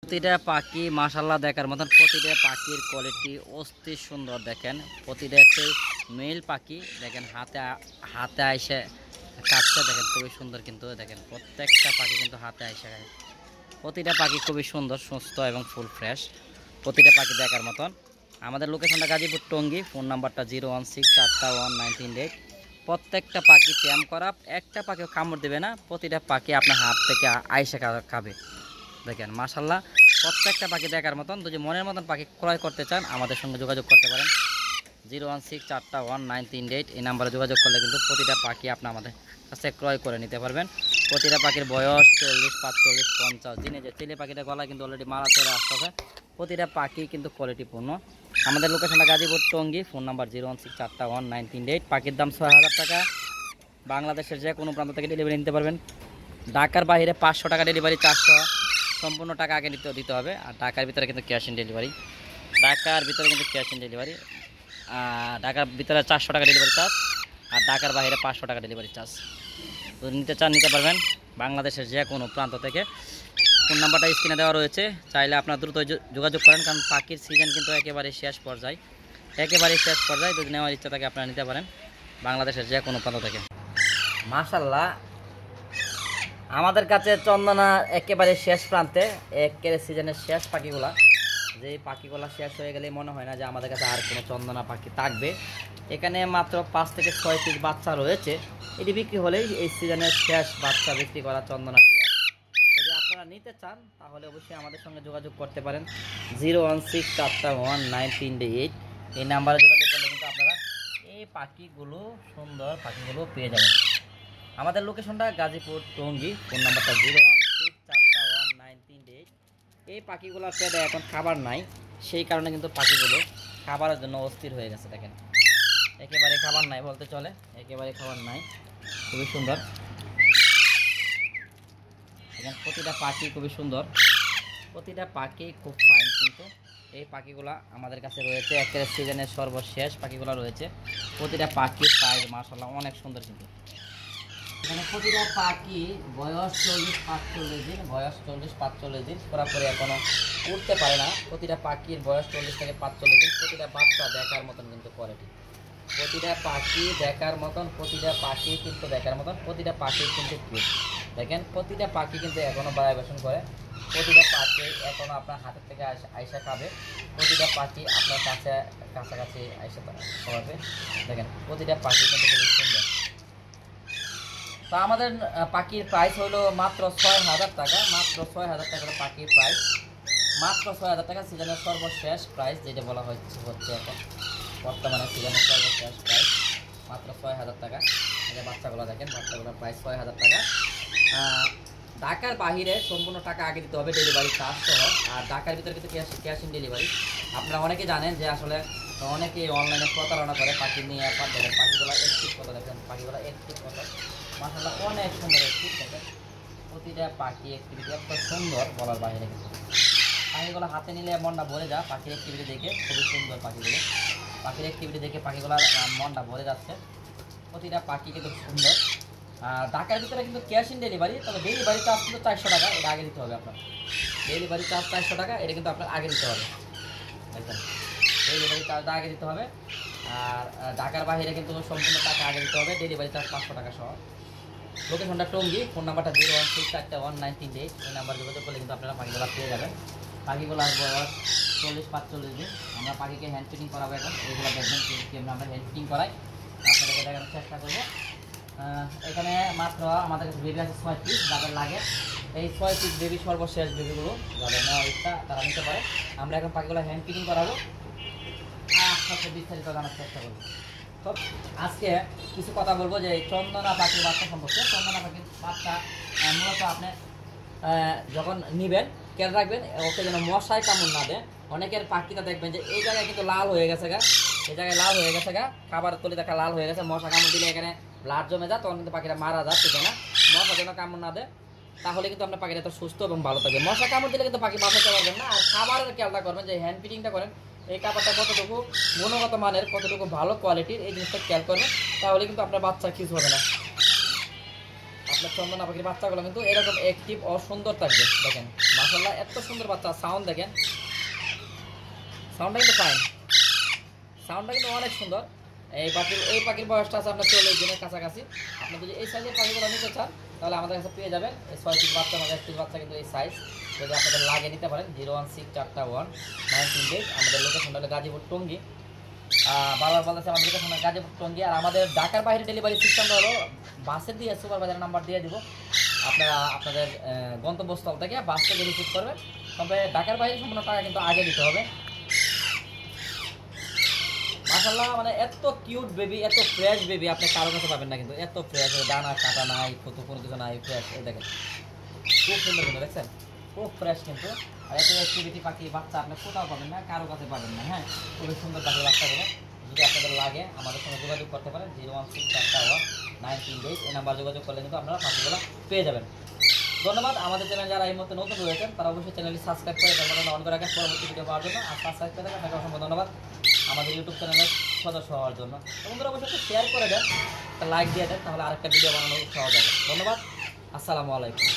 প্রতিটা পাখি মাশাআল্লাহ দেখার মতন, প্রতিটা পাখির কোয়ালিটি অস্থির সুন্দর। দেখেন প্রতিটা একটা মেল পাখি, দেখেন হাতে হাতে আইসে কাটছে, দেখেন খুবই সুন্দর। কিন্তু দেখেন প্রত্যেকটা পাখি কিন্তু হাতে আইসে, প্রতিটা পাখি খুবই সুন্দর, সুস্থ এবং ফুল ফ্রেশ। প্রতিটা পাখি দেখার মতন। আমাদের লোকেশনটা গাজীপুর টঙ্গী, ফোন নাম্বারটা 016419338। প্রত্যেকটা পাখি ট্যাম করা, একটা পাখিও কামড় দেবে না, প্রতিটা পাখি আপনার হাত থেকে আইসে খাবে। দেখেন মাশাআল্লাহ প্রত্যেকটা পাখি দেখার মতন। যদি মনের মতন পাখি ক্রয় করতে চান আমাদের সঙ্গে যোগাযোগ করতে পারেন 016419338। এই নাম্বারে যোগাযোগ করলে কিন্তু প্রতিটা পাখি আপনি আমাদের কাছে ক্রয় করে নিতে পারবেন। প্রতিটা পাখির বয়স 40, 45, 50 দিনে। যে ছেলে পাখিটা গলা কিন্তু অলরেডি মারা চলে আসতেছে। প্রতিটা পাখি কিন্তু কোয়ালিটিপূর্ণ। আমাদের লোকেশনটা গাজীপুর টঙ্গী, ফোন নাম্বার 016419338। পাখির দাম 6000 টাকা। বাংলাদেশের যে কোনো প্রান্ত থেকে ডেলিভারি নিতে পারবেন। ঢাকার বাইরে 500 টাকা ডেলিভারি, 400 সম্পূর্ণ টাকা আগে দিতে হবে। আর ঢাকার ভিতরে কিন্তু ক্যাশ অন ডেলিভারি, ঢাকার ভিতরে কিন্তু ক্যাশ অন ডেলিভারি। ঢাকার ভিতরে 400 টাকা ডেলিভারি চার্জ, আর ঢাকার বাইরে 500 টাকা ডেলিভারি চার্জ। যদি নিতে চান নিতে পারবেন বাংলাদেশের যে কোনো প্রান্ত থেকে। ফোন নাম্বারটা স্ক্রিনে দেওয়া রয়েছে, চাইলে আপনার দ্রুত যোগাযোগ করেন, কারণ পাখির সিজন কিন্তু একেবারে শেষ পর্যায়ে, যদি নেওয়ার ইচ্ছা থাকে আপনারা নিতে পারেন বাংলাদেশের যে কোনো প্রান্ত থেকে। মাশাআল্লাহ আমাদের কাছে চন্দনা একেবারে শেষ প্রান্তে, একেবারে সিজনের শেষ পাখিগুলা। যে পাখিগুলা শেষ হয়ে গেলে মনে হয় না যে আমাদের কাছে আর কোনো চন্দনা পাখি থাকবে। এখানে মাত্র 5 থেকে 6 পিস বাচ্চা রয়েছে। এটি বিক্রি হলেই এই সিজনের শেষ বাচ্চা বিক্রি করা চন্দনা টিয়া। যদি আপনারা নিতে চান তাহলে অবশ্যই আমাদের সঙ্গে যোগাযোগ করতে পারেন 016419338। এই নাম্বারে যোগাযোগ করলে কিন্তু আপনারা এই পাখিগুলো, সুন্দর পাখিগুলো পেয়ে যাবেন। আমাদের লোকেশনটা গাজীপুর টঙ্গী, ফোন নাম্বারটা 016419338। এই পাখিগুলোর পেটে এখন খাবার নাই, সেই কারণে কিন্তু পাখিগুলো খাবারের জন্য অস্থির হয়ে গেছে। দেখেন একেবারে খাবার নাই বলতে চলে, একেবারে খাবার নাই। খুবই সুন্দর, দেখেন প্রতিটা পাখি খুবই সুন্দর, প্রতিটা পাখি খুব ফাইন। কিন্তু এই পাখিগুলা আমাদের কাছে রয়েছে একেবারে সিজনের সর্বশেষ পাখিগুলো রয়েছে। প্রতিটা পাখির সাইজ মাশাআল্লাহ অনেক সুন্দর। কিন্তু এখানে প্রতিটা পাখি বয়স 40-45 দিন, পুরোপুরি এখনো উঠতে পারে না। প্রতিটা পাখির বয়স 40 থেকে 45 দিন। প্রতিটা বাচ্চা দেখার মতন কিন্তু কোয়ালিটি, প্রতিটা পাখি দেখার মতন, প্রতিটা পাখি কিন্তু দেখার মতন, প্রতিটা পাখি কিন্তু দেখেন প্রতিটা পাখি কিন্তু এখনো বায়ুবেশন করে, প্রতিটা পাখি এখনো আপনার হাতের থেকে আইসা খাবে, প্রতিটা পাখি আপনার কাছাকাছি আইসা খাওয়াবে। দেখেন প্রতিটা পাখি কিন্তু খুবই সুন্দর। তো আমাদের পাখির প্রাইস হলো মাত্র 6000 টাকা, মাত্র 6000 টাকার পাখির প্রাইস, মাত্র 6000 টাকা। সিজনের সর্বশেষ প্রাইস যেটা বলা হচ্ছে এখন বর্তমানে সিজনের সর্বশেষ প্রাইস মাত্র 6000 টাকা। এই বাচ্চাগুলো দেখেন, বাচ্চাগুলোর প্রাইস 6000 টাকা। ঢাকার বাহিরে সম্পূর্ণ টাকা আগে দিতে হবে, ডেলিভারি চার্জ সহ। আর ঢাকার ভিতরে কিন্তু ক্যাশ অন ডেলিভারি। আপনারা অনেকে জানেন যে আসলে অনেকে অনলাইনে প্রতারণা করে পাখি নিয়ে। আপনার দেখেন পাখিগুলো একটিভ কত, দেখেন পাখিগুলো একটিভ কত মাশাআল্লাহ অনেক সুন্দর একটিভ। দেখেন প্রতিটা পাখি অ্যাক্টিভিটি এত সুন্দর বলার বাইরে। কিন্তু পাখিগুলো হাতে নিলে মনটা ভরে যায় পাখির অ্যাক্টিভিটি দেখে, খুবই সুন্দর পাখিগুলো। পাখির অ্যাক্টিভিটি দেখে পাখিগুলোর মনটা ভরে যাচ্ছে। প্রতিটা পাখি কিন্তু সুন্দর। ঢাকার ভিতরে কিন্তু ক্যাশ অন ডেলিভারি, তবে ডেলিভারি চার্জ কিন্তু 400 টাকা, এটা আগে দিতে হবে আপনার। ডেলিভারি চার্জ 400 টাকা, এটা কিন্তু আপনার আগে দিতে হবে। ডেলিভারি চার্জটা আগে দিতে হবে। আর ঢাকার বাইরে কিন্তু সম্পূর্ণ টাকা আগে দিতে হবে, ডেলিভারি চার্জ 500 টাকা সহ। লোকেশনটা টঙ্গী, ফোন নাম্বারটা 016419338। এই নাম্বার যোগাযোগ করলে কিন্তু আপনারা পাখিগুলো পেয়ে যাবেন। পাখিগুলোর বয়স 40-45 দিন। আমরা পাখিকে হ্যান্ড ফিটিং করাবো এখন, এইগুলো দেখবেন কেমন আমরা হ্যান্ড ফিটিং করাই, আপনাদেরকে দেখানোর চেষ্টা করবো। এখানে মাত্র আমাদের কাছে বেবি আছে 6 পিস, যাদের লাগে এই 6 পিস বেবি, সর্বশেষ বেবিগুলো যাদের নেওয়ার ইচ্ছা তারা নিতে পারে। আমরা এখন পাখিগুলো হ্যান্ড ফিটিং করাবো আর আপনাকে বিস্তারিত জানার চেষ্টা করবো। তো আজকে কিছু কথা বলবো যে চন্দনা পাখির বাচ্চা সম্পর্কে। চন্দনা পাখির বাচ্চা মূলত আপনি যখন নিবেন খেয়াল রাখবেন ওকে যেন মশায় কামড় না দেয়। অনেকের পাখিটা দেখবেন যে এই জায়গায় কিন্তু লাল হয়ে গেছে গা, এই জায়গায় লাল হয়ে গেছে গা, খাবারের তলি দেখা লাল হয়ে গেছে। মশা কামড় দিলে এখানে ব্লাড জমে যায়, তখন কিন্তু পাখিটা মারা যায়। ঠিক না, মশা যেন কামড় না দেয়, তাহলে কিন্তু আপনার পাখিটা তো সুস্থ এবং ভালো থাকবে। মশা কামড় দিলে কিন্তু পাখি বাঁচাতে পারবেন না। আর খাবারের খেয়ালটা করবেন যে হ্যান্ড ফিটিংটা করেন, এই কাপড়টা কতটুকু গুণগত মানের, কতটুকু ভালো কোয়ালিটির, এই জিনিসটা খেয়াল করবেন, তাহলে কিন্তু আপনার বাচ্চা কিছু হবে না। আপনার চন্দনা পাখির বাচ্চাগুলো কিন্তু এরকম অ্যাক্টিভ ও সুন্দর থাকবে। দেখেন মাশাআল্লাহ এত সুন্দর বাচ্চা, সাউন্ড দেখেন, সাউন্ডটা কিন্তু ফাইন, সাউন্ডটা কিন্তু অনেক সুন্দর। এই পাখির বয়সটা আছে আপনার 40 দিনের কাছাকাছি। আপনি যদি এই সাইজের পাখিগুলো নিতে চান তাহলে আমাদের কাছে পেয়ে যাবেন। এই 6 পিস বাচ্চা, আমাদের 1 পিস বাচ্চা কিন্তু এই সাইজ, যদি আপনাদের লাগে নিতে পারেন। 01641 আমাদের লোকেশন হলো গাজীপুর টঙ্গী। বারবার বলতেছে আমাদের লোকেশন গাজীপুর টঙ্গী। আর আমাদের ঢাকার বাইরে ডেলিভারি সিস্টেমটা হলো বাসে দিয়ে সুপারভাইজার নাম্বার দিয়ে দিব, আপনারা আপনাদের গন্তব্যস্থল থেকে বাস থেকে রিসিভ করবেন। তবে ঢাকার বাইরে সম্পূর্ণ টাকা কিন্তু আগে দিতে হবে। মাশাআল্লাহ মানে এত কিউট বেবি, এত ফ্রেশ বেবি আপনি কারো কাছে পাবেন না, কিন্তু এত ফ্রেশ, দানা কাটা নাই, কোনো কিছু নাই, ফ্রেশ। এই দেখেন খুব সুন্দর কিন্তু, দেখছেন খুব ফ্রেশ কিন্তু। আর এত অ্যাক্টিভিটি পাখি বাচ্চা আপনি কোথাও পাবেন না, কারো কাছে পাবেন না। হ্যাঁ, খুবই সুন্দর পাখি বাচ্চাগুলো। যদি আপনাদের লাগে আমাদের সঙ্গে যোগাযোগ করতে পারেন। 01641 এই নাম্বার যোগাযোগ করলে কিন্তু আপনারা পাখিগুলো পেয়ে যাবেন। ধন্যবাদ। আমাদের চ্যানেল যারা এই মুহূর্তে নতুন রয়েছেন তারা অবশ্যই চ্যানেলটি সাবস্ক্রাইব করে বেলবাটনটা অন করে রাখেন পরবর্তী ভিডিও পাওয়ার জন্য। আর সাবস্ক্রাইব করে রাখেন, আপনাকে অসংখ্য ধন্যবাদ আমাদের ইউটিউব চ্যানেলের সদস্য হওয়ার জন্য। এবং অবশ্যই একটু শেয়ার করে দেন, একটা লাইক দিয়ে দেন, তাহলে আরেকটা ভিডিও বানানোর উৎসাহ যাবে। ধন্যবাদ, আসসালামু আলাইকুম।